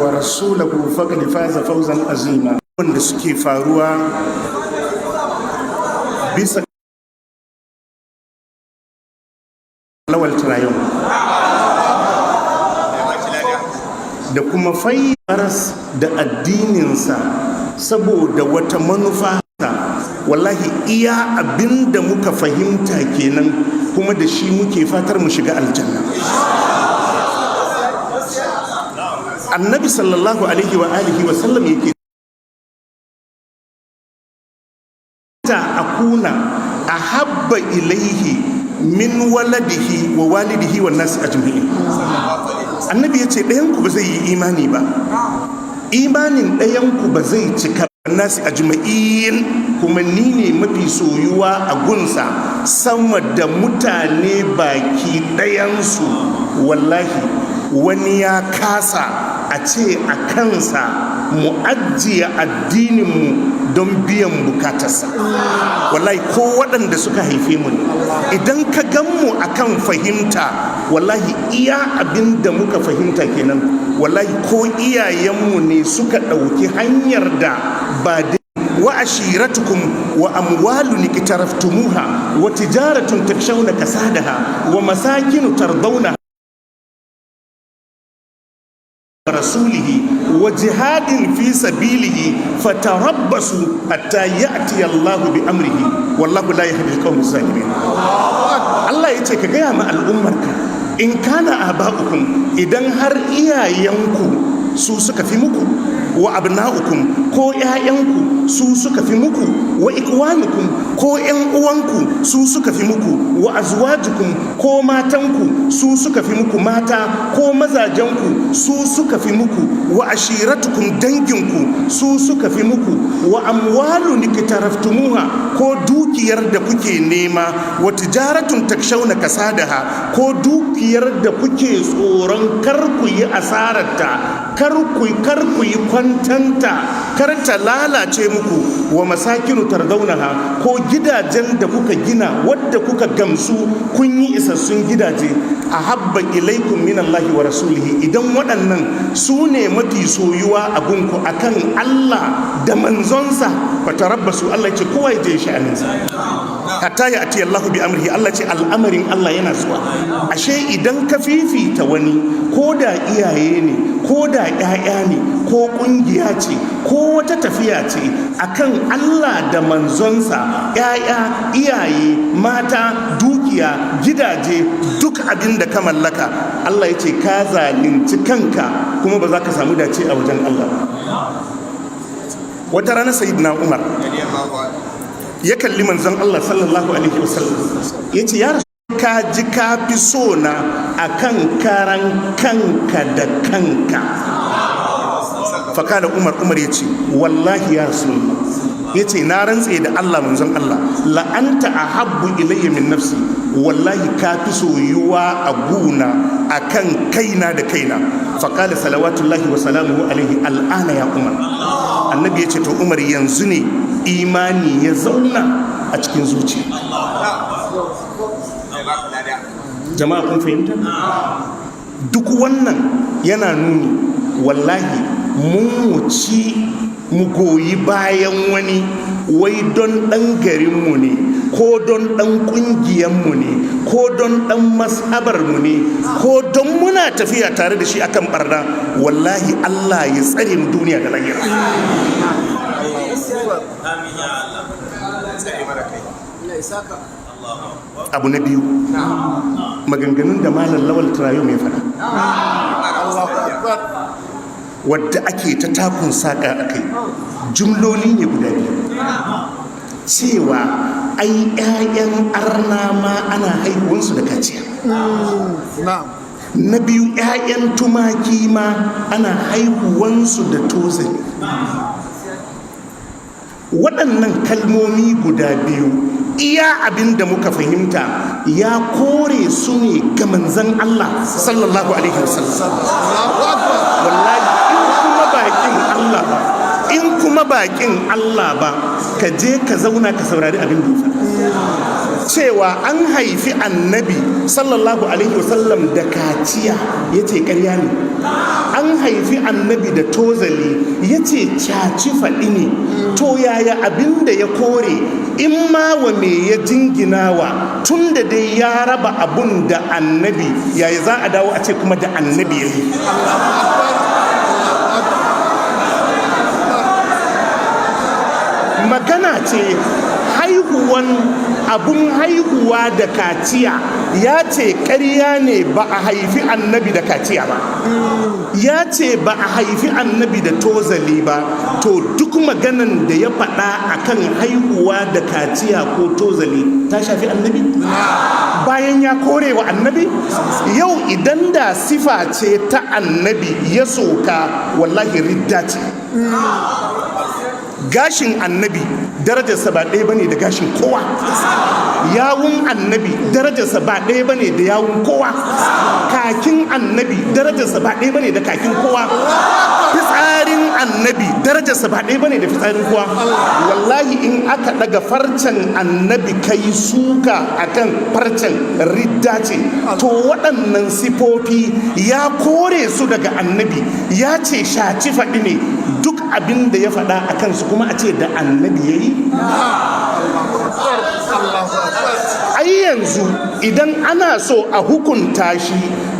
ورسوله فقد فاز فوزا عظيما. wanda suke faruwa bisa lawal tarayon da kuma fayyaras da addininsa saboda wata manufa. Wallahi iya abinda muka fahimta kenan, kuma da shi muke fatar mu shiga aljanna. Annabi sallallahu alaihi wa alihi wa sallam yake akuna ahabba ilaihi min waladihi wa walidihi wan nasi ajma'in. Annabi yace ɗayan ku ba zai yi imani ba, imanin ɗayan ku ba zai cika nasi ajma'in, kuma ni ne mafi soyuwa a gunsa sama da mutane baki ɗayansu. Wallahi wani ya kasa a ce a kansa mu ajiye addininmu don biyan bukatarsa. Wallahi ko waɗanda suka haife mu, idan ka gan mu akan fahimta, wallahi iya abin da muka fahimta kenan. Wallahi ko iyayenmu ne suka ɗauki hanyar da ba da wa ashiratukum wa amwalun iktaraftumuha wa tijaratun takshawna kasadaha wa masakinu tardawna rasulihi wa jihadin fi sabilihi fatarabbasu hatta ya'ti Allahu bi amrihi wallahu la yahdi al-qawm az-zalimin. Allah yace ka gaya ma al'ummarka, in kana aba'ukum, idan har iyayenku su suka fi muku, wa abna'ukum ko ƴaƴanku su suka fi muku, wa ikwanukum ko ƴan uwanku su suka fi muku, wa azwajukum ko matanku su suka fi muku mata ko mazajenku su suka fi muku, wa ashiratukum danginku su suka fi muku, wa amwalun iktaraftumuha ko dukiyar da kuke nema, wa tijaratun takshawna kasadaha ko dukiyar da kuke tsoron kar ku yi asararta, kar ku yi kwantanta, kar ta lalace muku, wa masakinu tardaunaha ko gidajen da kuka gina wadda kuka gamsu kun yi isassun gidaje, ahabba ilaikum minallahi wa rasulihi. Idan waɗannan su ne mafi soyuwa a gunku akan Allah da manzonsa, fatarabbasu, Allah ce kowa ya je sha'aninsa hatta ya ati Allah bi amrihi. Allah ce al'amarin Allah yana zuwa. Ashe idan ka fifita wani, ko da iyaye ne, ko da ƴaƴa ne, ko ƙungiya ce, ko wata tafiya ce, akan Allah da manzonsa, ƴaƴa, iyaye, mata, dukiya, gidaje, duk abin da ka mallaka, Allah ya ce ka zalunci kanka, kuma ba za ka samu dace a wajen Allah. Wata rana sayyidina Umar ya kalli manzon Allah sallallahu alaihi wasallam, ya ce ya rasu, ka ji ka fi so na akan karan kanka da kanka. Fakada Umar ya ce wallahi ya rasu, ya ce na rantse da Allah manzon Allah, la'anta ahabbu ilayya min nafsi, wallahi ka fi soyuwa a guna akan kaina da kaina. Fakada salawatullahi wa salamuhu alaihi, al'ana ya Umar. Annabi ya ce to Umar, yanzu ne imani ya zauna a cikin zuciya. Jama'a kun fahimta? Duk wannan yana nuni, wallahi mun mu goyi bayan wani wai don ɗan garinmu ne, ko don ɗan ƙungiyarmu ne, ko don ɗan mashabarmu ne, ko don muna tafiya tare da shi akan barna. Wallahi Allah ya tsare mu duniya da lahira. Abu na biyu, maganganun da Malam Lawal Turayo mai fada, wadda ake ta takun saƙa a kai, jumloli ne guda biyu, cewa ai 'ya'yan arna ma ana haihuwansu da kaciya. Na biyu, 'ya'yan tumaki ma ana haihuwansu da tozali. Waɗannan kalmomi guda biyu, iya abin da muka fahimta, ya kore su ne ga manzan Allah sallallahu alaihi wasallam. Wallahi in kuma bakin Allah ba, ka je ka zauna ka saurari abin da ya faɗa. cewa an haifi annabi sallallahu alaihi wasallam da kaciya ya ce ƙarya ne. An haifi annabi da tozali ya ce caci faɗi ne. To yaya abin da ya kore in ma wa me ya jinginawa tun da dai ya raba abun da annabi, yaya za a dawo a ce kuma da annabi ya yi? Magana ce haihuwan abun haihuwa da kaciya, ya ce ƙarya ne ba a haifi annabi da kaciya ba, ya ce ba a haifi annabi da tozali ba. To duk maganan da ya faɗa akan haihuwa da kaciya ko tozali ta shafi annabi bayan ya kore wa annabi. Yau idan da sifa ce ta annabi ya soka, wallahi ridda ce. Gashin annabi darajarsa ba ɗaya bane da gashin kowa. Yawun annabi darajarsa ba ɗaya bane da yawun kowa. Kakin annabi darajarsa ba ɗaya bane da kakin kowa. Fitsarin annabi darajarsa ba ɗaya bane da fitsarin kowa. Wallahi in aka daga farcen annabi kai suka akan farcen, ridda ce. To waɗannan sifofi ya kore su daga annabi, ya ce shaci faɗi ne. Duk abin da ya faɗa a kansu kuma a ce da annabi ya yi. Ai yanzu idan ana so a hukunta shi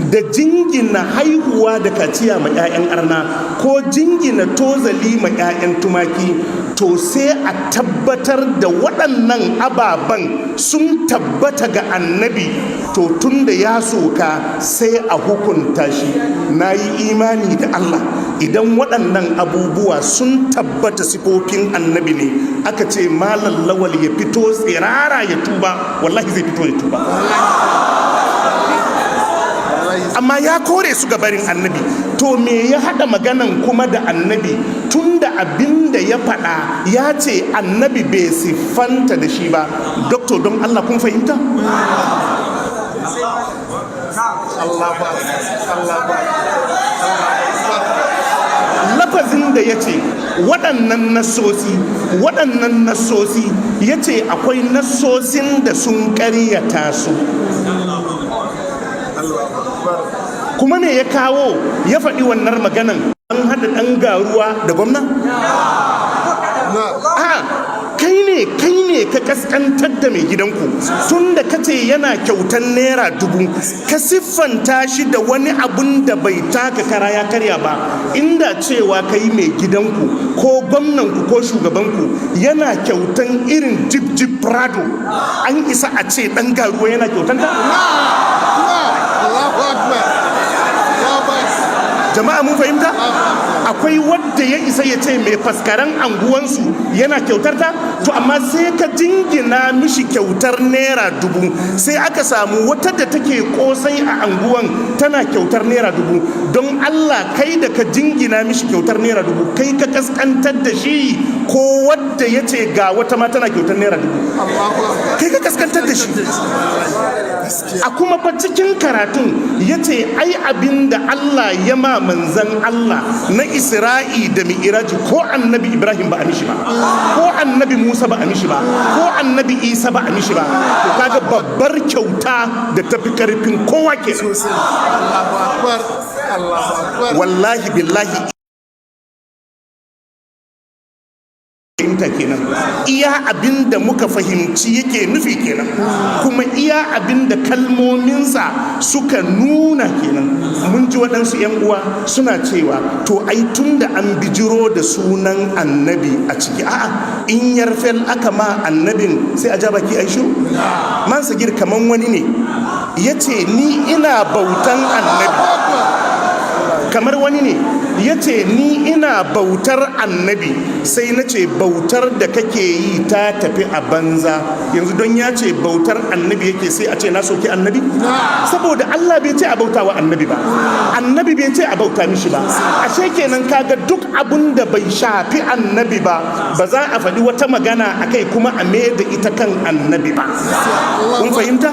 da jingina haihuwa da kaciya ma 'ya'yan arna ko jingina tozali ma 'ya'yan tumaki, to sai a tabbatar da waɗannan ababen sun tabbata ga annabi. To tun da ya soka sai a hukunta shi. Na yi imani da Allah, idan waɗannan abubuwa sun tabbata sifofin annabi ne, aka ce malam Lawal ya fito tsirara ya tuba, wallahi zai fito ya tuba. Amma ya kore su gabarin annabi. To me ya haɗa maganan kuma da annabi, tun da abin da ya faɗa ya ce annabi bai siffanta da shi ba. Doktor, don Allah kun fahimta? Lafazin da ya ce waɗannan nassosi ya ce akwai nassosin da sun ƙaryata su. Kuma me ya kawo ya faɗi wannan maganan? An haɗa ɗan garuwa da gwamna? Kai ne ka kaskantar da mai gidanku tun da kace yana kyautan naira 1000, ka siffanta shi da wani abun da bai taka kara ya karya ba. Inda cewa kai mai gidanku ko gwamnanku ko shugabanku yana kyautan irin jib prado, an isa a ce ɗan garuwa yana kyautan ta? Jama'a mun fahimta? Akwai wadda ya isa ya ce mai faskaran anguwansu yana kyautar ta? To amma sai ka jingina mishi kyautar naira 1000, sai aka samu wata da take kosai a anguwan tana kyautar naira 1000. Don Allah, kai da ka jingina mishi kyautar naira 1000, kai ka kaskantar da shi ko wadda ya ce ga wata ma tana kyautar naira 1000? Kai ka kaskantar da shi. A kuma fa cikin karatun ya ce ai abin da Allah ya ma manzan Allah na Isra'i da Mi'raji, ko annabi Ibrahim ba a mishi ba, ko annabi Musa ba a mishi ba, ko annabi Isa ba a mishi ba. To kaga babbar kyauta da tafi karfin kowa ke. Wallahi billahi kenan, iya abin da muka fahimci yake nufi kenan, kuma iya abin da kalmominsa suka nuna kenan. Mun ji waɗansu 'yan uwa suna cewa to ai tun da an bijiro da sunan annabi a ciki, a'a in yarfel aka ma annabin sai a ja baki ai shiru. Man Sagir kaman wani ne ya ce ni ina bautan annabi, kamar wani ne ya ce ni ina bautar annabi, sai na ce bautar da kake yi ta tafi a banza. Yanzu don ya ce bautar annabi yake sai a ce na soki annabi? Saboda Allah bai ce a bauta wa annabi ba, annabi bai ce a bauta mishi ba. Ashe kenan kaga duk abun da bai shafi annabi ba, ba za a faɗi wata magana a kai kuma a mai da ita kan annabi ba. Kun fahimta?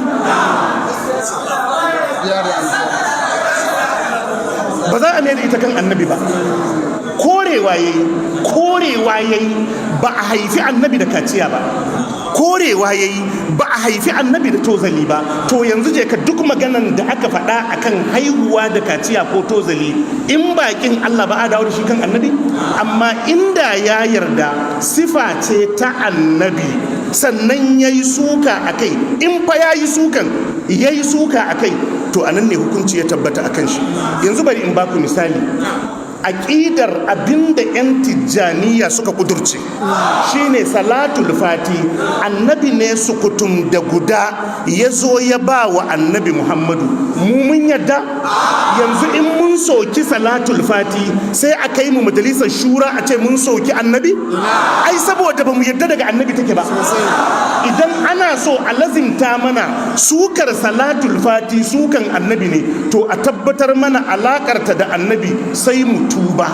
Ba za a mai da ita kan annabi ba. Korewa yayi ba a haifi annabi da kaciya ba. korewa yayi ba a haifi annabi da tozali ba. To yanzu je ka duk maganan da aka faɗa akan haihuwa da kaciya ko tozali, in bakin Allah ba a dawo da shi kan annabi. Amma inda ya yarda sifa ce ta annabi sannan ya yi suka a kai, in fa ya yi suka a kai, to anan ne hukunci ya tabbata a kan shi. Yanzu bari in baku misali. Aƙidar abinda 'yan tijjaniya suka kudurce shine salatul fati annabi ne sukutum da guda ya zo ya ba wa annabi Muhammadu. Mu mun yadda yanzu in mun soki salatul fati sai a kai mu majalisar shura a ce mun soki annabi? Ai saboda ba mu yadda daga annabi take ba. Idan ana so a lazimta mana sukar salatul fati sukan annabi ne, to a tabbatar mana alakarta da annabi sai mu tuba.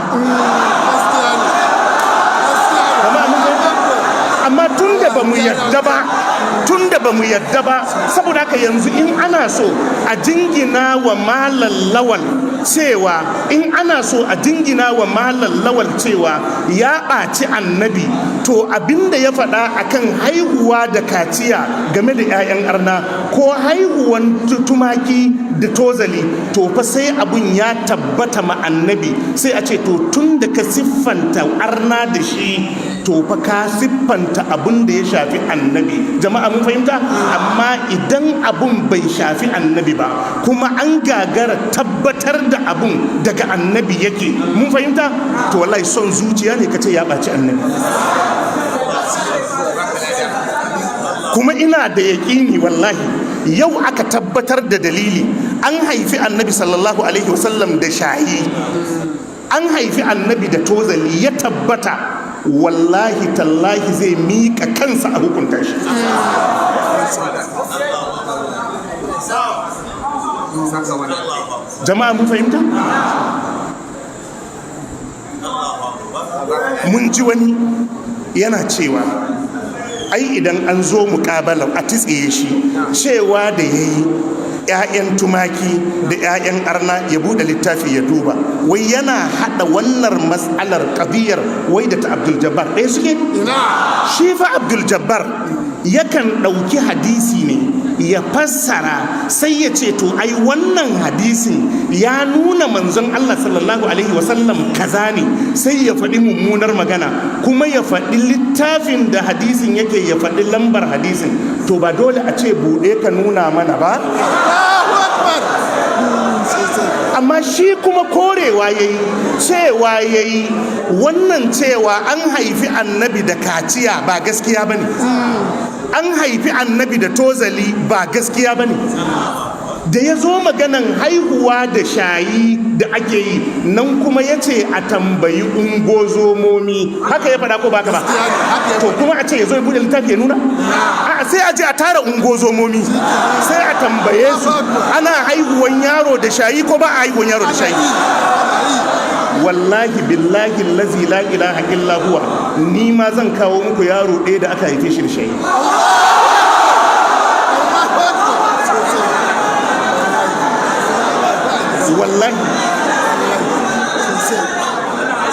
Amma tun da ba mu yadda ba, saboda haka yanzu in ana so a jingina wa malam lawal cewa ya ɓaci annabi, to abinda ya faɗa akan haihuwa da kaciya game da 'ya'yan arna ko haihuwan tumaki da tozali, to fa sai abun ya tabbata ma annabi, sai a ce to tun da ka siffanta arna da shi, to fa ka siffanta abun da ya shafi annabi. Jama'a mun fahimta? Amma idan abun bai shafi annabi ba kuma an gagara tabbatar da abun daga annabi yake, mun fahimta? To wallahi son zuciya ne kace ya ɓaci annabi. Kuma ina da yaƙini wallahi yau aka tabbatar da dalili, an haifi annabi sallallahu alaihi wasallam da shayi, an haifi annabi da tozali, ya tabbata, wallahi tallahi zai miƙa kansa a hukunta shi. Jama'a mun fahimta? Mun ji wani yana cewa ai idan an zo muƙabalar a titsiye shi, cewa da ya yi 'ya'yan tumaki da 'ya'yan arna ya buɗe littafi ya duba, wai yana haɗa wannan matsalar ƙabiyar wai da ta Abdul Jabbar ɗaya suke. Shi fa Abdul Jabbar yakan ɗauki hadisi ne ya fassara, sai ya ce to ai wannan hadisin ya nuna manzon Allah sallallahu alaihi wasallam kaza ne, sai ya faɗi mummunar magana, kuma ya faɗi littafin da hadisin yake, ya faɗi lambar hadisin. To ba dole a ce buɗe ka nuna mana ba? Amma shi kuma korewa yayi wannan cewa an haifi annabi da kaciya ba gaskiya bane, an haifi annabi da tozali ba gaskiya bane. Da ya zo maganan haihuwa da shayi da ake yi nan kuma ya ce a tambayi ungozomomi, haka ya faɗa ko ba ka ba? To kuma a ce ya zo ya buɗe littafi ya nuna? A sai a je a tara ungozomomi sai a tambaye su ana haihuwan yaro da shayi ko ba a haihuwan yaro da shayi. Wallahi billahi allazi la ilaha illa huwa, ni ma zan kawo muku yaro ɗaya da aka haife shi da shayi. Wallahi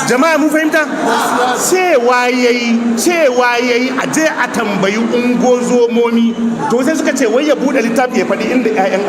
jama'a mun fahimta? Cewa yayi a je a tambayi ungozomomi, to sai suka ce wai ya bude littafi ya faɗi inda 'ya'yan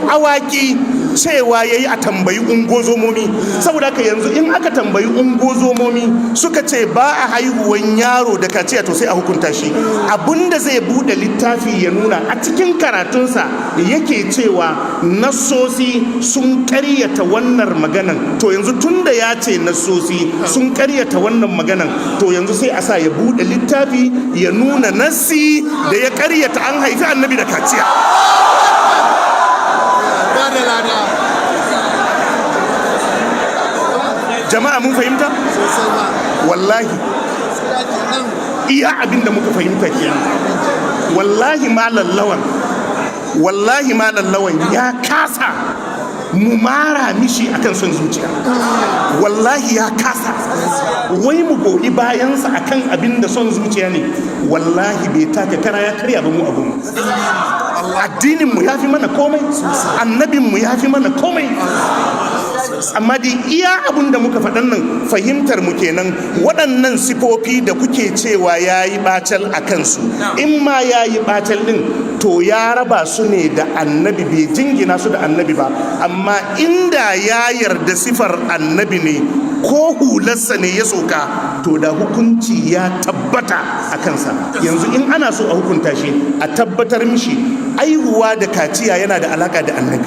awaki cewa yayi a tambayi ungozomomi. Saboda haka yanzu in aka tambayi ungozomomi suka ce ba a haihuwan yaro da kaciya, to sai a hukunta shi. Abinda zai bude littafi ya nuna a cikin karatunsa yake cewa nassosi sun ƙaryata wannan maganan, to yanzu tunda ya ce nassosi sun ƙaryata wannan maganan, to yanzu sai a sa ya bude littafi ya nuna nassi da ya ƙaryata an haifi annabi da kaciya. Jama'a mun fahimta? Wallahi iya abinda muka fahimta kenan. Wallahi malam lawan ya kasa mu mara mishi akan son zuciya. Wallahi ya kasa wai mu goyi bayansa akan abin da son zuciya ne. Wallahi bai taka kara ya karya ba mu abun. Addinin mu yafi mana komai, annabin mu yafi mana komai. amma dai iya abin da muka faɗan nan fahimtar mu kenan, waɗannan sifofi da kuke cewa yayi bacal a kansu, in ma yayi bacal din to ya raba su ne da annabi, bai jingina su da annabi ba. Amma inda ya yarda sifar annabi ne ko hularsa ne ya soka, to da hukunci ya tabbata a kansa. Yanzu in ana so a hukunta shi, a tabbatar mishi aihuwa da kaciya yana da alaka da annabi,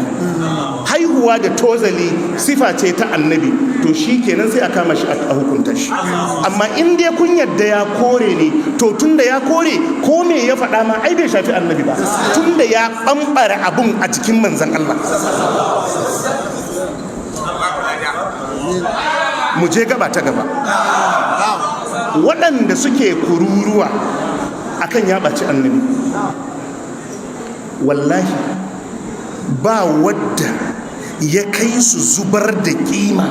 haihuwa da tozali sifa ce ta annabi, to shi kenan sai a kama shi a hukunta shi. Amma in dai kun yadda ya kore ne, to tunda ya kore, ko me ya faɗa ma ai bai shafi annabi ba, tunda ya ɓamɓare abun a cikin manzan Allah. Mu je gaba ta gaba. Waɗanda suke kururuwa akan ya ɓaci annabi, wallahi ba wadda ya kai su zubar da kima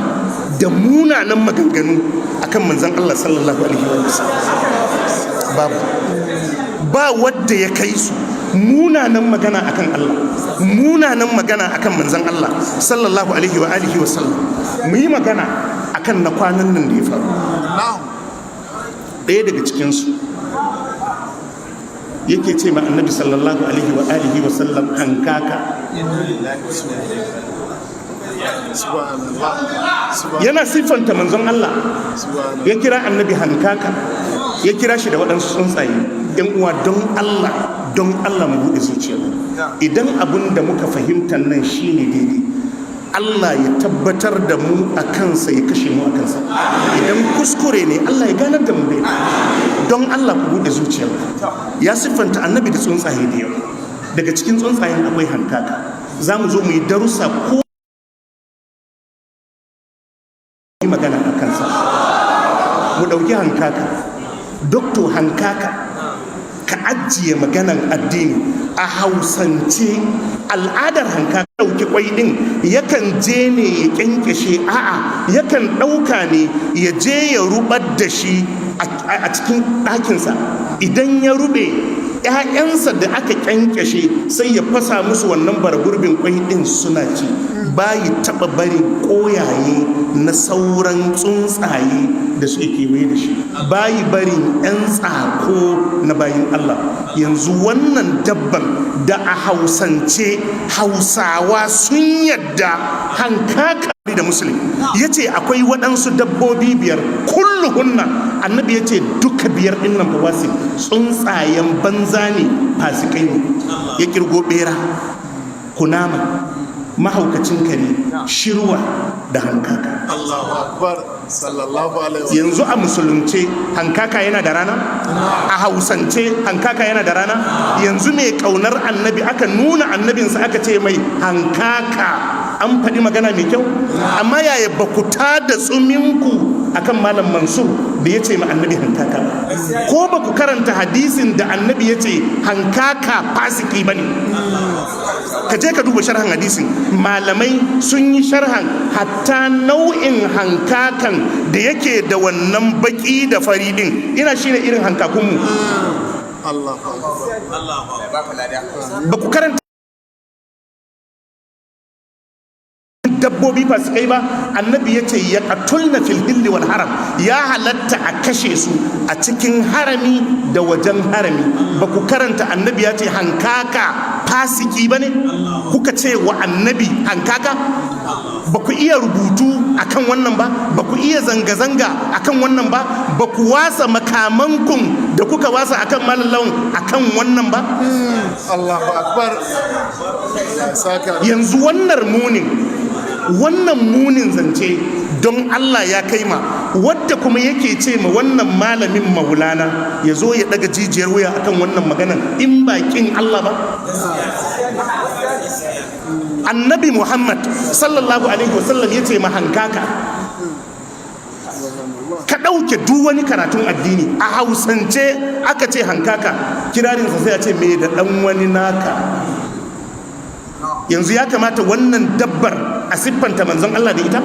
da munanan maganganu akan manzan Allah sallallahu alaihi wasallam. Babu, ba wadda ya kai su munanan magana akan Allah, munanan magana akan manzan Allah sallallahu alaihi wa alihi wasallam. Mu yi magana akan na kwanan nan da ya faru. Ɗaya daga cikinsu yake ce ma annabi sallallahu alaihi wa alihi wasallam hankaka. Yana siffanta manzon Allah, ya kira annabi hankaka, ya kira shi da waɗansu tsuntsaye. Yan uwa, don Allah mu buɗe zuciya. Idan abin da muka fahimta nan shine daidai, Allah ya tabbatar da mu a kansa, ya kashe mu a kansa. Idan kuskure ne, Allah ya ganar da mu dai. Don Allah ku buɗe zuciya. Ya siffanta annabi da tsuntsaye da yawa. Daga cikin tsuntsayen akwai hankaka. Za mu zo mu yi darussa ko magana a kansa. Mu ɗauki hankaka, dokto hankaka, ka ajiye maganan addini. A hausance al'adar hankaka ɗauki kwai ɗin yakan je ne ya ƙyanƙyashe, a'a yakan ɗauka ne ya je ya rubar da shi a cikin ɗakinsa. Idan ya rube, 'ya'yansa da aka ƙyanƙyashe sai ya fasa musu wannan baragurbin kwai ɗin suna ci. Bayi taɓa barin ƙoyaye na sauran tsuntsaye da suke kewaye da shi, bayi barin 'yan tsako na bayin Allah. Yanzu wannan dabban da a hausance Hausawa sun yadda hankaka da musulmi ya ce akwai waɗansu dabbobi 5 kulluhunna, annabi ya ce duka 5 ɗin nan fawasi tsuntsayen banza ne, fasikai ne. Ya kirgo ɓera, kunama, mahaukacin kare, shirwa da hankaka. Allahu Akbar sallallahu alaihi wasallam. Yanzu a musulunce hankaka yana da rana? A hausance hankaka yana da rana? Yanzu mai kaunar annabi aka nuna annabinsa aka ce mai hankaka, an faɗi magana mai kyau? Amma yaya ba ku tada tsuminku akan Malam Mansur da ya ce ma annabi hankaka? Ko ba ku karanta hadisin da annabi ya ce hankaka fasiki ba ne? Ka je ka duba sharhan hadisin, malamai sun yi sharhan hatta nau'in hankakan da yake da wannan baki da fari din. Ina shine irin hankakunmu. Ba ku karanta dabbobi fasikai ba? Annabi ya ce ya qatulna fil hilli wal haram, ya halatta a kashe su a cikin harami da wajen harami. Ba ku karanta annabi ya ce hankaka fasiki ba ne? Kuka ce wa annabi hankaka? Ba ku iya rubutu akan wannan ba? Ba ku iya zanga-zanga akan wannan ba? Ba ku wasa makamankun da kuka wasa akan malallawan akan wannan ba? Allahu Akbar. Yanzu wannan munin zance don Allah ya kai ma wadda kuma yake ce ma wannan malamin Maulana ya zo ya daga jijiyar wuya akan wannan maganan in bakin Allah ba. Annabi Muhammad sallallahu alaihi wasallam ya ce ma hankaka, ka ɗauke duk wani karatun addini a hausance aka ce hankaka, kirarinsa sai a ce me da ɗan wani naka. Yanzu ya kamata wannan dabbar a siffanta manzon Allah da ita?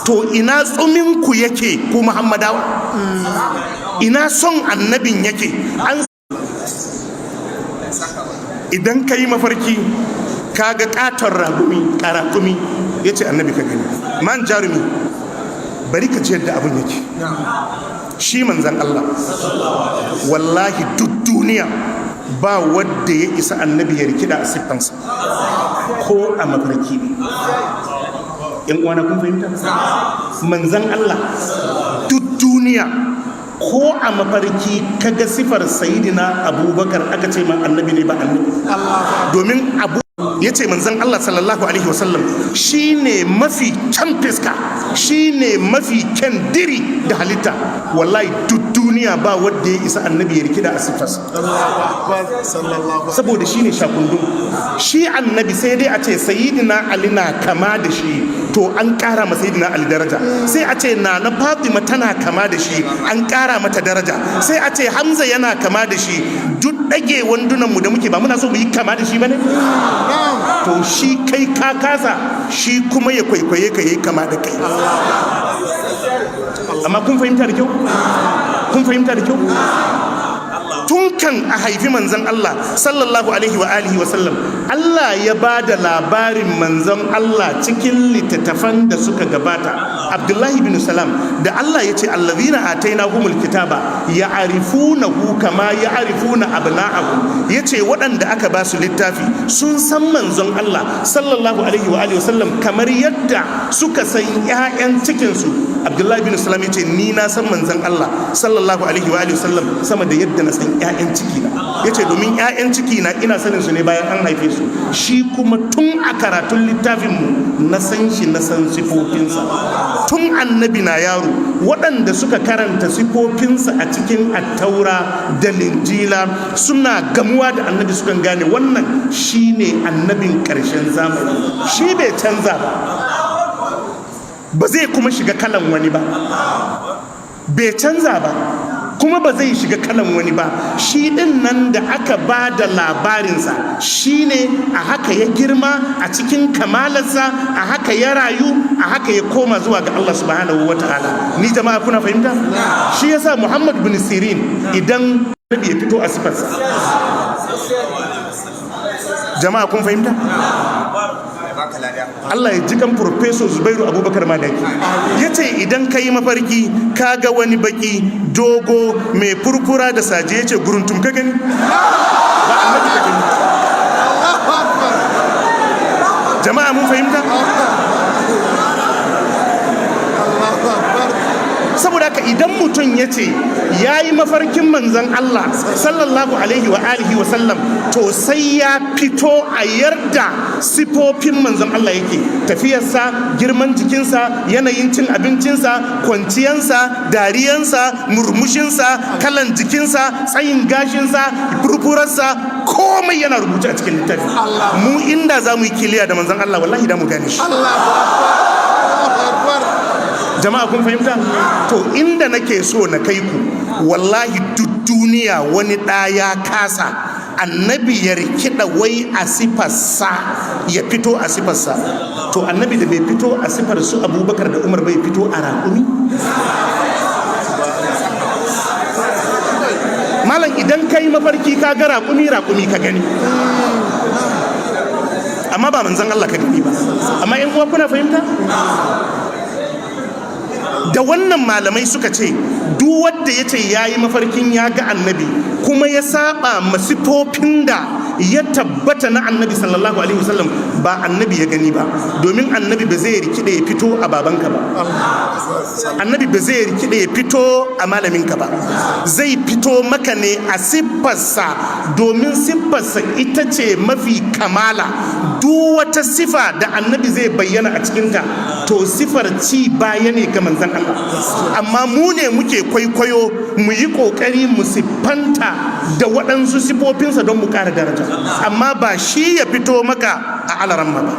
To ina tsuminku yake ku Muhammadawa? Ina son annabin yake? Idan ka yi mafarki ka ga katon karatumi ya ce annabi ka gani. Man jarumi, bari ka ji yadda abin yake. Shi manzan Allah wallahi duk duniya ba wadda ya isa annabi ya rikida a siffansa ko a mafarki ne. yan uwana kun fahimta? Manzan Allah duk duniya ko a mafarki kaga sifar sayidina Abubakar aka ce ma annabi ne ba annabi. Domin abu ya ce manzan Allah sallallahu alaihi wasallam shine mafi kyan fiska, shine mafi kyan diri da halitta. Wallahi duk duniya ba wadda ya isa annabi ya rikida a siffarsa, saboda shine shakundun. Shi annabi sai dai a ce sayyidina Ali na kama da shi, to an kara ma sayyidina Ali daraja. Sai a ce na Fatima tana kama da shi, an kara mata daraja. Sai a ce Hamza yana kama da shi. Duk dage wandunan mu da muke ba muna so mu yi kama da shi bane? To shi kai ka kasa, shi kuma ya kwaikwaye ka yi kama da kai. Amma kun fahimta da kyau? Kun fahimta da kyau? Tun kan a haifi manzon Allah sallallahu alaihi wa alihi wa sallam, Allah ya ba da labarin manzon Allah cikin littattafan da suka gabata. Abdullahi bin Salam da Allah ya ce allazina atainahumul kitaba ya'rifunahu kama ya'rifuna abna'ahum, yace waɗanda aka ba su littafi sun san manzon Allah sallallahu alaihi wa alihi wa sallam kamar yadda suka san ƴaƴan cikin su. Abdullahi bin Salam yace ni na san manzon Allah sallallahu alaihi wa alihi wa sallam sama da yadda na san ƴaƴan ciki na. Yace domin ƴaƴan ciki na ina sanin su ne bayan an haife su, shi kuma tun a karatun littafin mu na san shi, na san sifofinsa. Tun annabi na yaro waɗanda suka karanta sifofinsa a cikin attaura da linjila suna gamuwa da annabi sukan gane wannan shine annabin ƙarshen zamani. Shi bai canza ba zai kuma shiga kalan wani ba, bai canza ba kuma ba zai shiga kalan wani ba. Shi din nan da aka ba da labarinsa shine a haka ya girma a cikin kamalarsa, a haka ya rayu, a haka ya koma zuwa ga Allah subhanahu wa ta'ala. Ni jama'a kuna fahimta? Shi yasa Muhammad bin Sirin idan nabi ya fito a sifarsa, jama'a kun fahimta? Allah ya jikan Professor Zubairu Abubakar Madaki ya ce idan ka yi mafarki ka ga wani baki dogo mai furfura da saje, ya ce guruntum ka gani ba annabi ka gani. Jama'a mun fahimta? Saboda haka idan mutum ya ce ya yi mafarkin manzan Allah sallallahu alaihi wa alihi wa sallam, to sai ya fito a yarda sifofin manzan Allah yake, tafiyarsa, girman jikinsa, yanayin cin abincinsa, kwanciyansa, dariyansa, murmushinsa, kalan jikinsa, tsayin gashinsa, furfurarsa, komai yana rubuce a cikin littafi. Mu inda za mu yi kiliya da manzan Allah wallahi da mu gane shi. Jama'a kun fahimta? To inda nake so na kai ku, wallahi duk duniya wani ɗa ya kasa annabi ya rikida wai a sifarsa, ya fito a sifarsa. To annabi da bai fito a sifar su Abubakar da Umar bai fito a raƙumi? Malam idan kai mafarki ka ga raƙumi ka gani, amma ba manzon Allah ka gani ba. Amma in uwa kuna fahimta? Da wannan malamai suka ce duk wanda ya ce ya yi mafarkin ya ga annabi kuma ya saba masifofin da ya tabbata na annabi sallallahu alaihi wasallam, ba annabi ya gani ba. Domin annabi ba zai rikide ya fito a babanka ba, annabi ba zai rikide ya fito a malaminka ba, zai fito maka ne a siffarsa, domin siffarsa ita ce mafi kamala. Duk wata sifa da annabi zai bayyana a cikinta, to sifar ci baya ne ga manzon Allah. Amma mu ne muke kwaikwayo, mu yi kokari mu siffanta da waɗansu sifofinsa don mu ƙara daraja, amma ba shi ya fito maka a alaramma ba.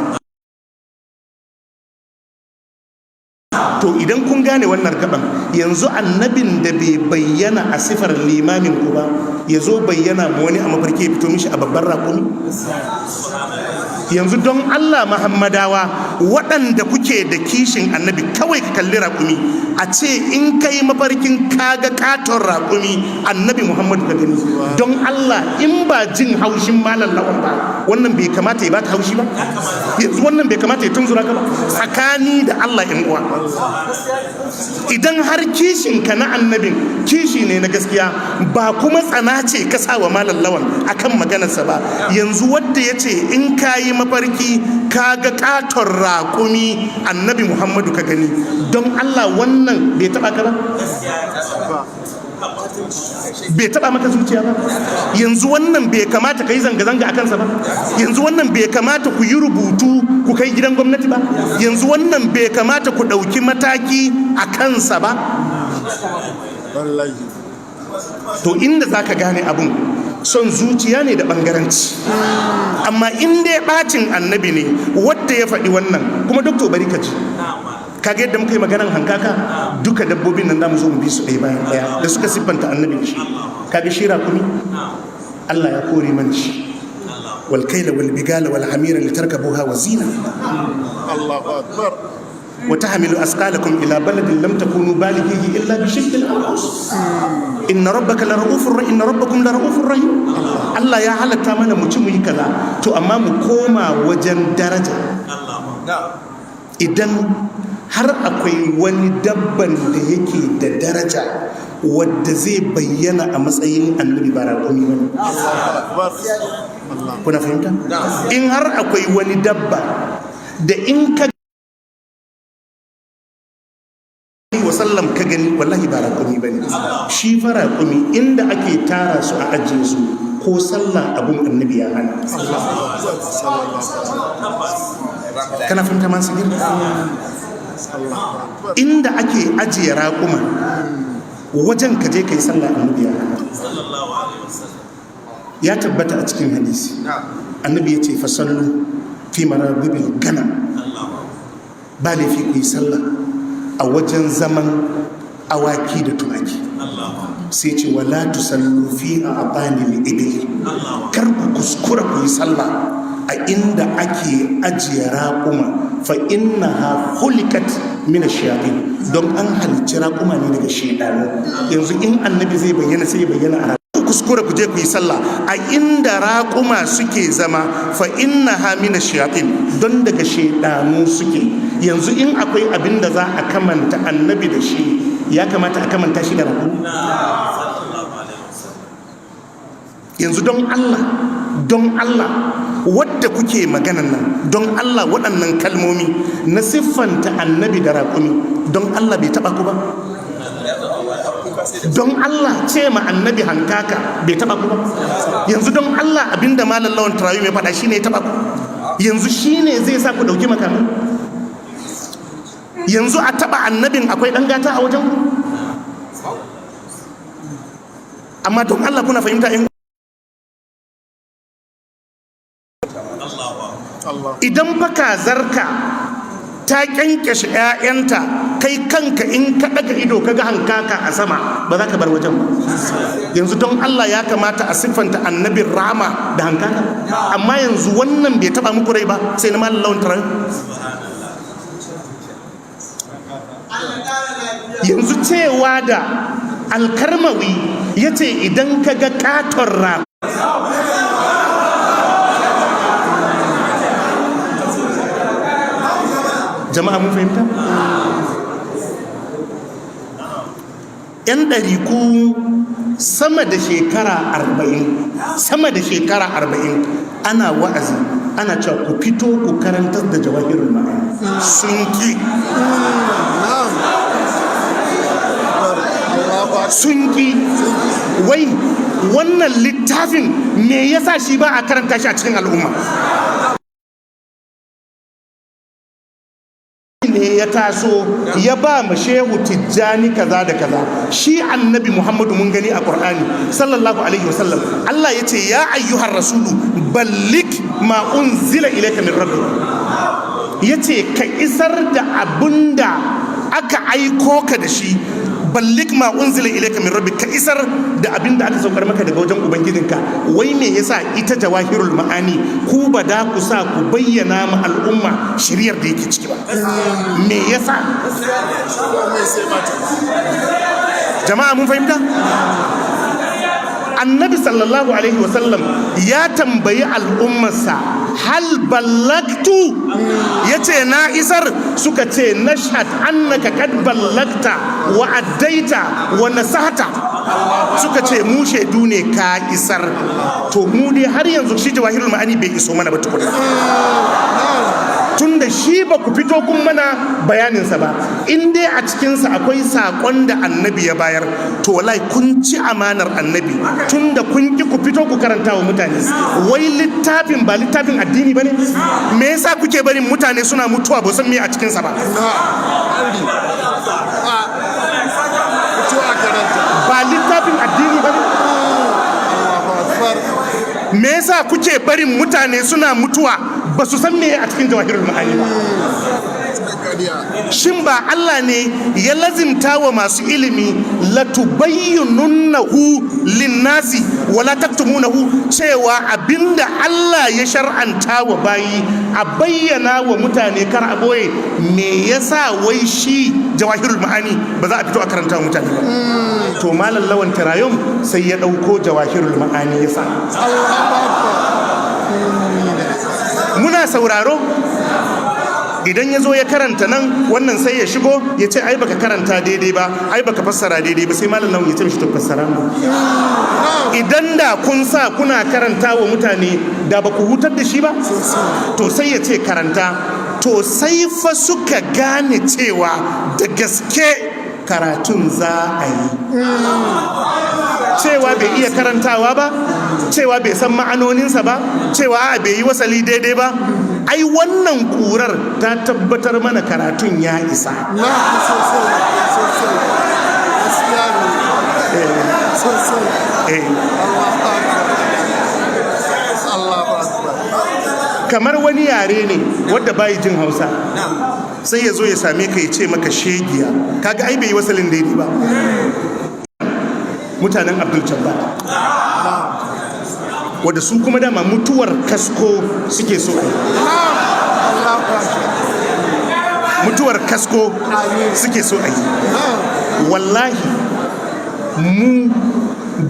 To idan kun gane wannan gaban, yanzu annabin da bai bayyana a sifar limamin ku ba, ya zo bayyana ma wani a mafarki ya fito mishi a babban raƙumi? Yanzu don Allah Muhammadawa waɗanda kuke da kishin annabi kawai ka kalli raƙumi a ce in kai mafarkin kaga katon raƙumi annabi Muhammadu ka gani, don Allah in ba jin haushin malam lawan ba wannan bai kamata ya baka haushi ba? Yanzu wannan bai kamata ya tunzura ka ba? Tsakani da Allah in uwa, idan har kishin ka na annabin kishi ne na gaskiya ba kuma tsana ce ka sa wa malam lawan akan maganarsa ba, yanzu wadda ya ce in ka yi mafarki ka ga katon raƙumi annabi Muhammadu ka gani, don Allah wannan bai taɓa ka ba? Bai taɓa maka zuciya ba? Yanzu wannan bai kamata ka yi zanga-zanga a kansa ba? Yanzu wannan bai kamata ku yi rubutu ku kai gidan gwamnati ba? Yanzu wannan bai kamata ku ɗauki mataki a kansa ba? To inda za ka gane abun son zuciya ne da ɓangaranci, amma in dai ɓacin annabi ne wadda ya faɗi wannan, kuma doktor bari ka ji kaga yadda muka yi maganar hankaka duka dabbobin nan zamu zo mu bi su ɗaya bayan ɗaya da suka siffanta annabi da shi. Kaga shi rakumi Allah ya kore mana shi, wal kaila wal bigala wal hamira litarkabuha wa zina. Allahu akbar. wa tahmilu asqalakum ila baladin lam takunu balighihi illa bi shiqqil anfus. Inna rabbakum la ra'ufur rahim. Allah ya halatta mana mu ci mu yi kaza, to amma mu koma wajen daraja. Idan har akwai wani dabban da yake da daraja wadda zai bayyana a matsayin annabi ba raƙumi ba ne. Kuna fahimta? In har akwai wani dabba da in ka wasallam ka gani wallahi ba raƙumi ba ne. Shi fa raƙumi inda ake tara su a ajiye su ko sallah abun annabi ya hana. Kana fahimta masu girma? Inda ake ajiye raƙuma wajen ka je ka yi sallah annabi ya hana. Ya tabbata a cikin hadisi annabi ya ce fasallu fi marabibil ganam, ba laifi ku yi sallah a wajen zaman awaki da tumaki. Sai ce wala tusallu fi a'banil ibil, kar ku kuskura ku yi sallah a inda ake ajiye raƙuma, fa innaha khuliqat min ash-shayatin, don an halicci raƙuma ne daga shaytanu. Yanzu in annabi zai bayyana sai ya bayyana a kuskura ku je ku yi sallah a inda raƙuma suke zama, fa innaha min ash-shayatin, don daga shaytanu suke. Yanzu in akwai abin da za a kamanta annabi da shi, ya kamata a kamanta shi da raƙuma. Yanzu don Allah wadda kuke maganan nan, don Allah waɗannan kalmomi na siffanta annabi da raƙumi, don Allah bai taɓa ku ba? Don Allah ce ma annabi hankaka bai taɓa ku ba? Yanzu don Allah abinda malam lawan tarawi mai faɗa shine ya taɓa ku? Yanzu shine zai sa ku ɗauki makamai? Yanzu a taɓa annabin akwai ɗan gata a wajen ku? Amma don Allah kuna fahimta in idan baka zarka ta kyankyashe 'ya'yanta, kai kanka in ka daga ido kaga hankaka a sama ba za ka bar wajen ba. Yanzu don Allah ya kamata a siffanta annabin rama da hankaka, amma yanzu wannan bai taba muku rai ba sai na malam lawan tarar. Yanzu cewa da alkarmawi ya ce idan kaga katon rama jama'a mun fahimta? 'Yan ɗariku sama da shekara 40 ana wa'azi ana cewa ku fito ku karantar da jawahirul ma'ani, sun ki wai wannan littafin me yasa shi ba a karanta shi a cikin al'umma? Ne ya taso ya ba ma shehu tijjani kaza da kaza. Shi annabi Muhammadu mun gani a Qur'ani sallallahu alaihi wasallam, Allah ya ce ya ayyuhar rasulu ballik ma unzila ilayka min rabbik, ya ce ka isar da abinda aka aiko ka da shi ballik ma unzila ilayka min rabbik, ka isar da abin da aka saukar maka daga wajen ubangijinka. Wai me yasa ita jawahirul ma'ani ku ba da ku sa ku bayyana ma al'umma shiriyar da yake ciki ba? Me yasa? Jama'a mun fahimta? Annabi sallallahu alaihi wasallam ya tambayi al'ummarsa, hal ballagtu, yace na isar? Suka ce nashhad annaka kad ballagta wa addaita wa nasahta. Suka ce mu shaidu ne ka isar. To mu dai har yanzu shi jawahirul ma'ani bai iso mana ba tukuna, tunda shi ba ku fito kun mana bayaninsa ba. In dai a cikinsa akwai saƙon da annabi ya bayar, to wallahi kun ci amanar annabi, tunda kun ki ku fito ku karanta wa mutane. Wai littafin ba littafin addini ba ne? Me yasa kuke barin mutane suna mutuwa ba san me a cikinsa ba? Ba littafin addini ba ne? Me yasa kuke barin mutane suna mutuwa ba su san me a cikin jawahirul ma'ani ba? Shin ba Allah ne ya lazimta wa masu ilimi latubayyinunnahu linnasi wala taktumunahu, cewa abinda Allah ya shar'anta wa bayi a bayyana wa mutane kar a boye? Me yasa wai shi jawahirul ma'ani ba za a fito a karanta wa mutane ba? To malam Lawan Tirayum sai ya dauko jawahirul ma'ani yasa. Muna sauraro, idan ya zo ya karanta nan, wannan sai ya shigo ya ce ai baka karanta daidai ba, ai baka fassara daidai ba, sai malam Lawan ya ce mishi to fassara mu. Idan da kun sa kuna karanta wa mutane da ba ku hutar da shi ba, to sai ya ce karanta. To sai fa suka gane cewa da gaske karatun za a yi, cewa bai iya karantawa ba, cewa bai san ma'anoninsa ba, cewa bai yi wasali daidai ba. Ai wannan kurar ta tabbatar mana karatun ya isa. Kamar wani yare ne wadda bayi jin Hausa, sai ya zo ya same ka ya ce maka shegiya, kaga ai bai yi wasalin daidai ba. Mutanen Abdul Jabbar, wadda su kuma dama mutuwar kasko suke so, mutuwar kasko suke so a yi. Wallahi mu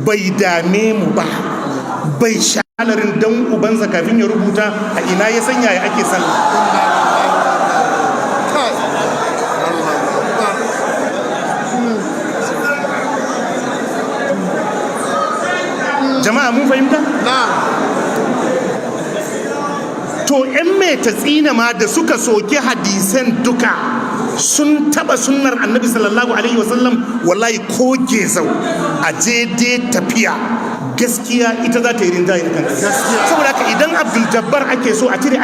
bai dame mu ba, bai shalarin dan ubansa kafin ya rubuta a ina ya sanya ya ake sallah. Jama'a mun fahimta? To ‘yan mai tatsina ma da suka soke hadisan duka sun taba sunnar annabi sallallahu alaihi wasallam, wallahi ko gezau a jede tafiya gaskiya ita za ta yi rinjaye akan gaskiya. Saboda haka idan Abdul Jabbar ake so a cire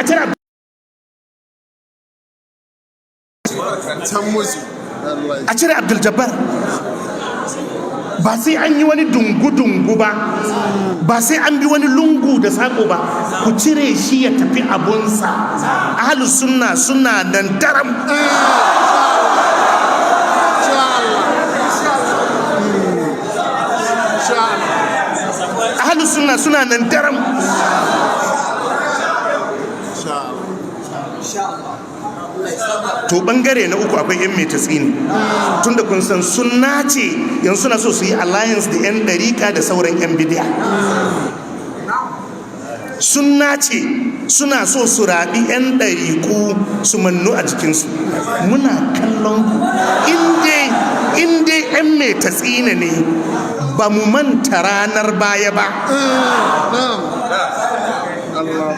Abdul Jabbar. Ba sai an yi wani dungu-dungu ba, ba sai an bi wani lungu da sako ba, ku cire shi ya tafi abunsa. Ahlus sunna suna nan daram. Ahlus sunna suna nan daram. To bangare na uku akwai yan metatsini, tunda kun san sunna ce yanzu suna so su yi alliance da yan dariƙa da sauran yan bidiya. Sunna ce suna so su raɓi yan ɗariƙu su mannu a jikinsu. Muna kallon ku, in dai yan metatsina ne, ba mu manta ranar baya ba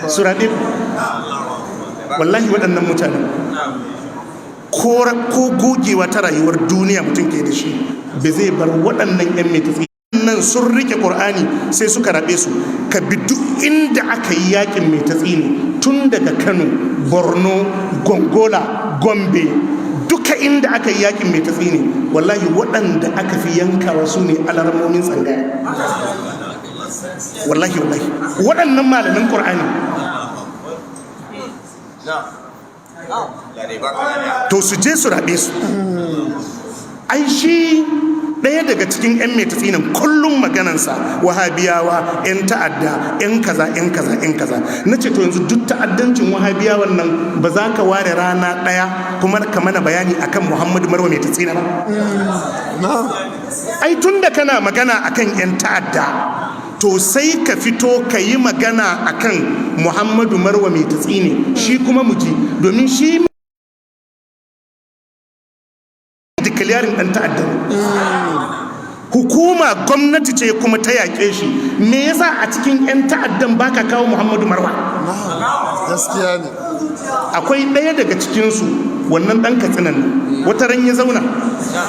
su raɓe. Wallahi waɗannan mutanen ko gogewa ta rayuwar duniya mutum ke da shi, ba zai bar waɗannan yan metafi nan sun rike Qur'ani sai suka rabe su. Ka bi duk inda aka yi yakin metafi ne, tun daga Kano, Borno, Gongola, Gombe, duka inda aka yi yakin metafi ne, wallahi waɗanda aka fi yankawa su ne alarmomin tsangaya. Wallahi waɗannan malamin Qur'ani to su je su rabe su. Ai shi ɗaya daga cikin 'yan metatsinan kullum maganansa wahabiyawa 'yan ta'adda 'yan kaza 'yan kaza 'yan kaza. Na ce to yanzu duk ta'addancin wahabiyawan nan ba za ka ware rana ɗaya kuma ka mana bayani akan Muhammadu Marwa Metatsina ba? Ai tun da kana magana akan 'yan ta'adda to sai ka fito ka yi magana akan Muhammadu Marwa Metatsina shi kuma muji, domin shi declaring ɗan ta'adda. Hukuma gwamnati ce kuma ta yaƙe shi. Me yasa a cikin 'yan ta'addan baka kawo Muhammadu Marwa? Gaskiya ne. Akwai ɗaya daga cikinsu, wannan ɗan Katsinan, wata ran ya zauna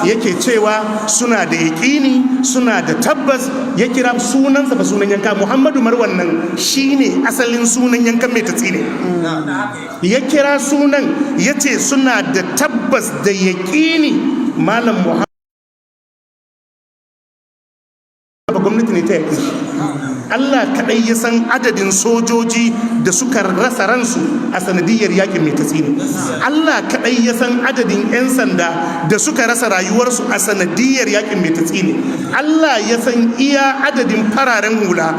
yake cewa suna da yaƙini, suna da tabbas. Ya kira sunansa ba sunan yanka, Muhammadu Marwan nan shine asalin sunan yankan Metatsina. Ya kira sunan ya ce suna da tabbas da yaƙini Malam Muhammadu gwamnati ne ta yaƙi shi. Allah kaɗai ya san adadin sojoji da suka rasa ransu a sanadiyar yaƙin Metatsina. Allah kaɗai ya san adadin 'yan sanda da suka rasa rayuwarsu a sanadiyar yaƙin Metatsina. Allah ya san iya adadin fararen hula.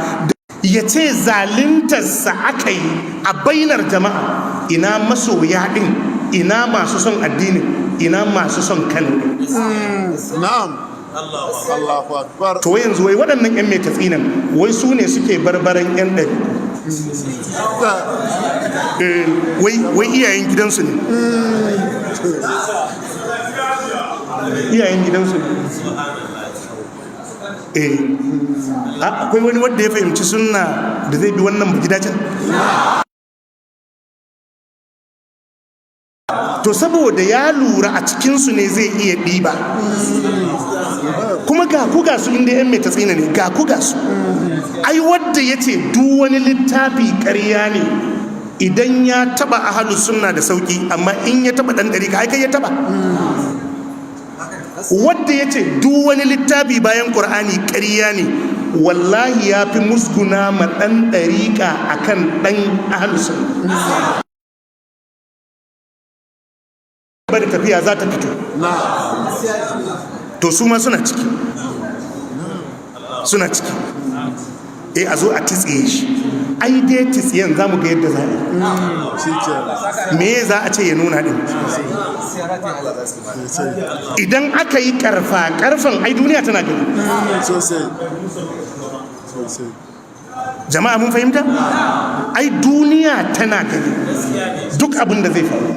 Ya ce zalintarsa aka yi a bainar jama'a. Ina masoya ɗin, ina masu son addini, ina masu son Kano. Na'am. Allahu Akbar. To yanzu wai waɗannan 'yan Metatsinan wai su ne suke barbaran 'yan ɗari. Wai iyayen gidansu ne. Iyayen gidansu ne. Akwai wani wanda ya fahimci sunna da zai bi wannan gidacen? To saboda ya lura a cikinsu ne zai iya ɗiba. Kuma ga ku ga su inda 'yan Metatsina ne, ga ku ga su. Ai wadda ya ce duk wani littafi ƙarya ne idan ya taba ahlus sunna da sauki, amma in ya taba ɗan ɗari ka ya taba. Wadda ya ce duk wani littafi bayan Ƙur'ani ƙarya ne, wallahi ya fi musguna ma ɗan ɗariƙa akan ɗan ahlus sunna. Bari tafiya za ta fito. To su ma suna ciki. Suna ciki. A zo a titsiye shi. Ai dai titsiyen za mu ga yadda za a yi. Me za a ce ya nuna din? Idan aka yi karfan ai duniya tana gani. Jama'a mun fahimta? Ai duniya tana gani duk abin da zai faru.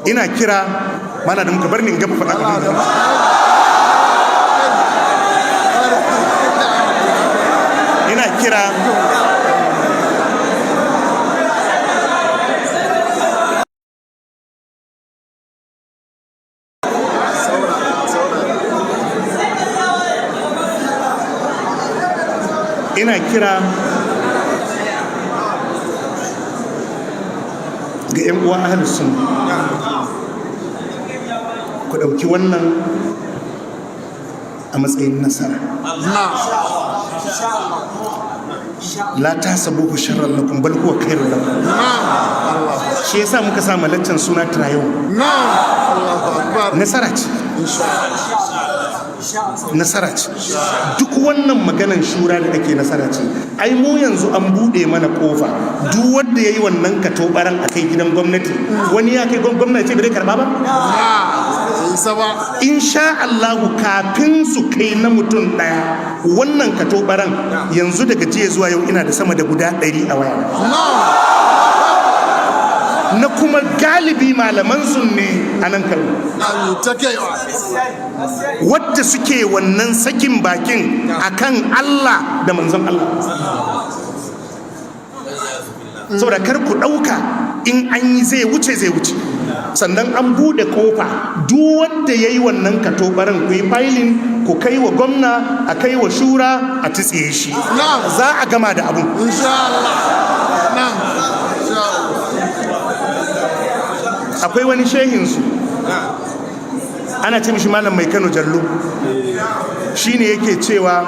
Ina kira mana da muka bar ni gaba faɗa abin da ina kira ga 'yan uwa ahlus sunna, ku ɗauki wannan a matsayin nasara. La tasabuhu sharran lakum bal huwa khairun lakum. Shi yasa muka sa malaccan suna Trayon. Nasara ce. Nasara ce. Duk wannan maganan shura da ake nasara ce. Ai mu yanzu an bude mana kofa, duk wanda yayi wannan katobaran akai gidan gwamnati, wani ya kai gwamnati ce bai karba ba? Insha Allah kafin su kai na mutum daya wannan katobaran, yanzu daga jiya zuwa yau ina da sama da guda 100 a waya. Na kuma galibi malaman sunne a nan Kano, wadda suke wannan sakin bakin akan Allah da manzon Allah. Saboda kar ku ɗauka in an yi zai wuce. Sannan an buɗe kofa duk wanda ya yi wannan katobaran ku yi filin, ku kai wa gwamna, a kai wa shura, a tsiye shi. Za a gama da abun. Akwai wani shehinsu ana ce mishi malam mai Kano Jallo, shine yake cewa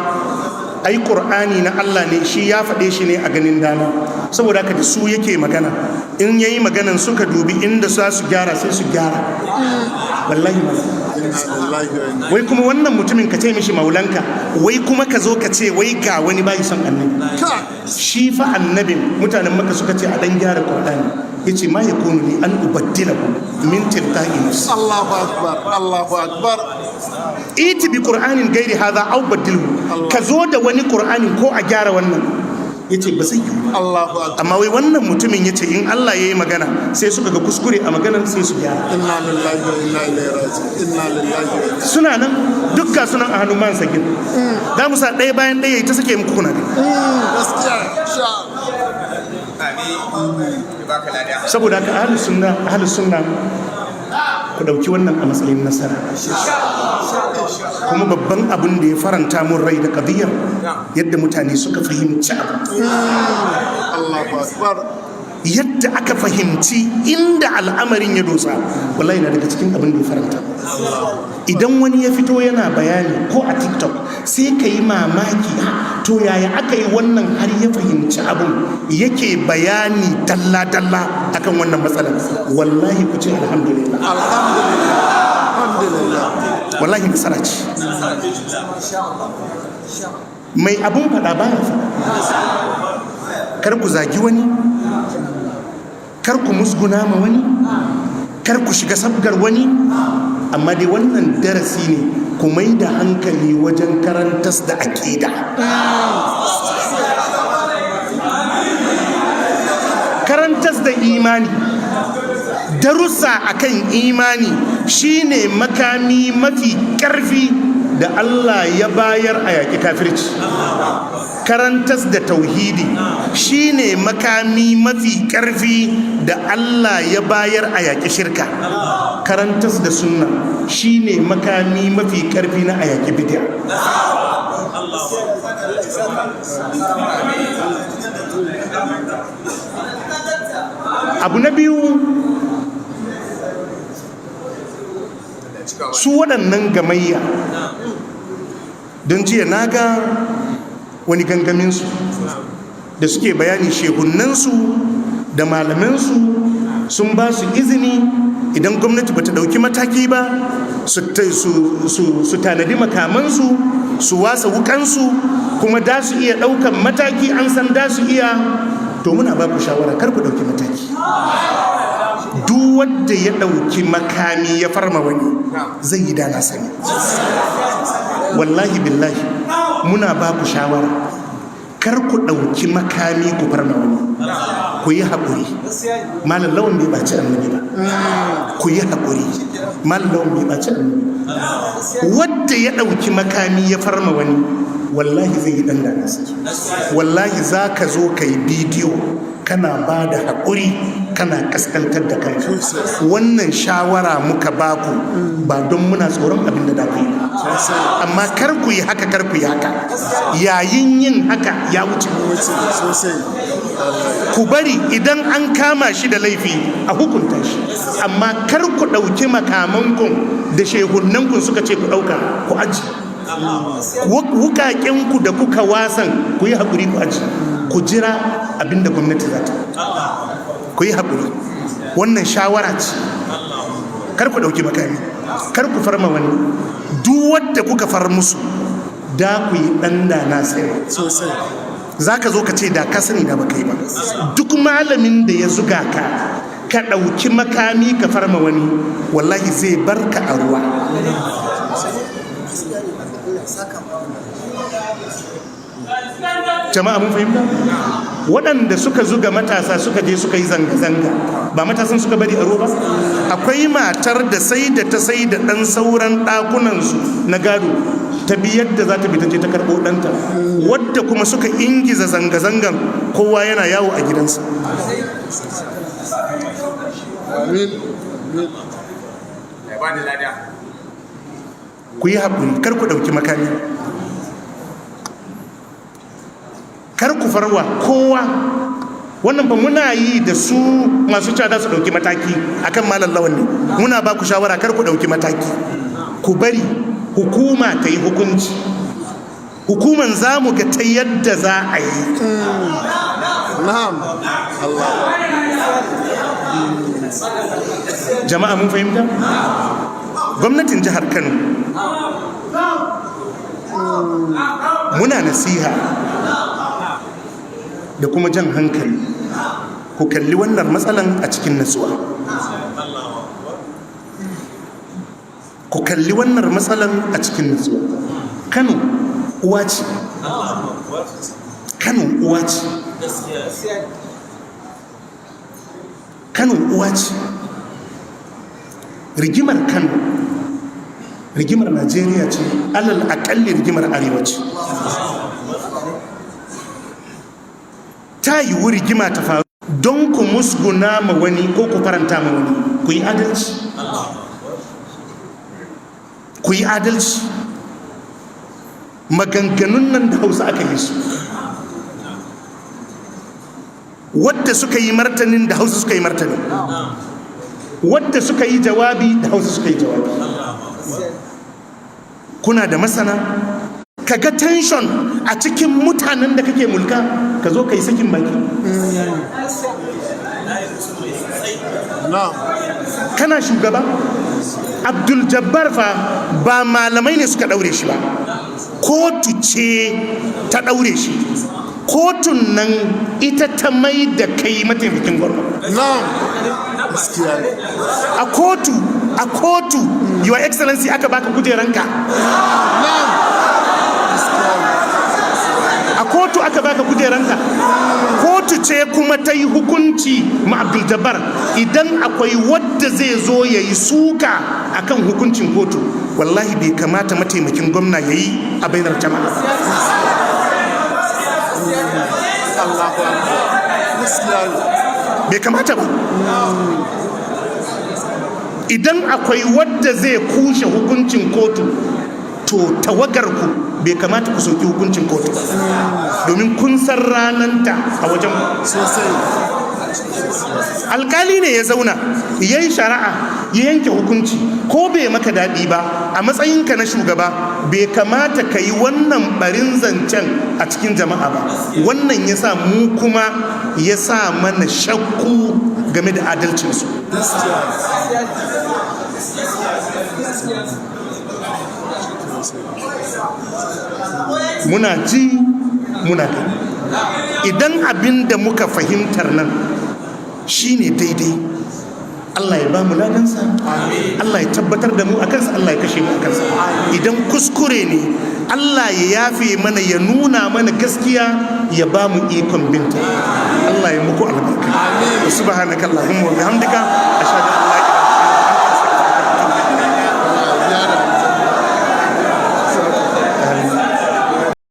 ai qur'ani na Allah ne, shi ya faɗe shi ne a ganin dama, saboda haka da su yake magana. In yayi maganan suka dubi inda za su gyara sai su gyara. Wallahi wai kuma wannan mutumin ka ce mishi maulanka, wai kuma ka zo ka ce wai ga wani bai son annabi. Shi fa annabin mutanen Makka suka ce a dan gyara qur'ani, yace ma yakunu li an ubaddilahu min tilqa'i nafsi. Allahu akbar, Allahu akbar. Iti bi qur'anin gairi hadha aw baddilhu, ka zo da wani qur'anin ko a gyara wannan. Yace ba zai yi. Allahu akbar. Amma wai wannan mutumin yace in Allah yayi magana sai suka ga kuskure a maganar sai su gyara. Inna lillahi wa inna ilaihi raji'un. Inna lillahi. Suna nan dukka sunan a hannun man sakin. Za mu sa ɗaya bayan ɗaya ta sake muku kuna. Gaskiya. Saboda haka ahlus sunna ku dauki wannan a matsayin nasara. Kuma babban abin da ya faranta mun rai da qadiyar yadda mutane suka fahimci abu. Allahu akbar. Yadda aka fahimci inda al'amarin ya dosa, wallahi na daga cikin abin da ya faranta. Idan wani ya fito yana bayani ko a TikTok sai ka yi mamaki, to yaya aka yi wannan har ya fahimci abin yake bayani dalla-dalla akan wannan matsalar. Wallahi ku ce alhamdulillah. Alhamdulillah. Wallahi nasara ce. Mai abun faɗa ba ya faɗa. Kar ku zagi wani, kar ku musguna ma wani, kar ku shiga sabgar wani, amma dai wannan darasi ne ku mai da hankali wajen karantas da aƙida. Karantas da imani, darussa akan imani shine makami mafi ƙarfi da Allah ya bayar a yaƙi kafirci. Karantas da tauhidi shine makami mafi ƙarfi da Allah ya bayar a yaƙi shirka. Karantas da sunna shine makami mafi ƙarfi na a yaƙi bid'a. Abu na biyu, su waɗannan gamayya, don jiya na ga wani gangaminsu da suke bayani shehunansu da malamansu sun ba su izini idan gwamnati bata ɗauki mataki ba su tanadi makamansu, su wasa wukansu, kuma da su iya ɗaukan mataki, an san da su iya. To muna ba ku shawara kar ku ɗauki mataki. Duk wanda ya ɗauki makami ya farma wani zai yi dana sani. Wallahi billahi muna ba ku shawara kar ku ɗauki makami ku farma wani. Ku yi haƙuri. Malam Lawan bai ɓaci annabi ba. Ku yi haƙuri. Malam Lawan bai ɓaci annabi. Wanda ya ɗauki makami ya farma wani wallahi zai yi ɗan dana sani. Wallahi za ka zo ka yi bidiyo kana ba da haƙuri, kana kaskantar da kai. Wannan shawara muka baku ba don muna tsoron abin da ku yi, amma kar ku yi haka, kar ku yi haka. Yayin yin haka ya wuce. Ku bari idan an kama shi da laifi a hukunta shi, amma kar ku ɗauki makamanku da shehunanku suka ce ku ɗauka ku aji. Wukakenku da kuka wasan ku yi haƙuri ku aji. Ku jira abinda gwamnati za ta. Ku yi haƙuri. Wannan shawara ce. Kar ku ɗauki makami, kar ku farma wani. Duk wadda kuka far musu da ku yi ɗan da na sani sosai. Za ka zo ka ce da ka sani da baka yi ba. Duk malamin da ya zuga ka ka ɗauki makami ka farma wani, wallahi zai barka a ruwa. Jama'a mun fahimta? Waɗanda suka zuga matasa suka je suka yi zanga-zanga, ba matasan suka bari a roba? Akwai matar da sai da ta sai da ɗan sauran ɗakunansu na gado ta bi yadda za ta bi ta je ta karɓo ɗanta, wadda kuma suka ingiza zanga-zangan kowa yana yawo a gidansa. Ku yi haƙuri, kar ku ɗauki makami, kar ku farwa kowa. Wannan ba muna yi da su masu cada su ɗauki mataki akan Malam Lawan ne. Muna ba ku shawara kar ku ɗauki mataki, ku bari hukuma ta yi hukunci. hukuman za mu ga ta yadda za a yi. Na'am. Allah. Jama'a mun fahimta? Gwamnatin jihar Kano muna nasiha da kuma jan hankali, ku kalli wannan matsalan a cikin natsuwa. Ku kalli wannan matsalan a cikin natsuwa. Kano uwa ce. Kano uwa ce. Kano uwa ce. Rigimar Kano, rigimar Najeriya ce, alal akalli rigimar Arewa ce. Ta yiwu rigima ta faru don ku musguna ma wani ko ku faranta ma wani. Ku yi adalci. Ku yi adalci. Maganganun nan da Hausa aka yi su. Wadda suka yi martanin da Hausa suka yi martanin. Wadda suka yi jawabi da Hausa suka yi jawabi. Kuna da masana, kaga tension a cikin mutanen da kake mulka, ka zo ka yi sakin baki. Kana shugaba. Abdul Jabbar fa ba malamai ne suka daure shi ba, kotu ce ta daure shi. Kotun nan ita ta mai da kai mataimakin gwamnati. A kotu your excellency aka baka kujeranka. A kotu aka baka kujeranka. Kotu ce kuma ta yi hukunci ma Abdul Jabbar. Idan akwai wadda zai zo ya yi suka akan hukuncin kotu, wallahi bai kamata mataimakin gwamna ya yi a bainar jama'a. Bai kamata ba. Idan akwai wadda zai kushe hukuncin kotu, to tawagarku bai kamata ku soki hukuncin kotu ba, domin kun san rananta a wajen sosai. Alkali ne ya zauna ya yi shari'a, ya yanke hukunci, ko bai maka daɗi ba a matsayinka na shugaba, bai kamata ka yi wannan barin zancen a cikin jama'a ba. Wannan ya sa mu kuma ya sa mana shakku game da adalcinsu. Muna ji muna gani. Idan abin da muka fahimtar nan shine daidai, Allah ya ba mu ladansa, Allah ya tabbatar da mu a kansa, Allah ya kashe mu a kansa. Idan kuskure ne, Allah ya yafe mana, ya nuna mana gaskiya, ya ba mu ikon binta. Allah ya muku albarka. Subhanakallahumma wa bihamdika ashhadu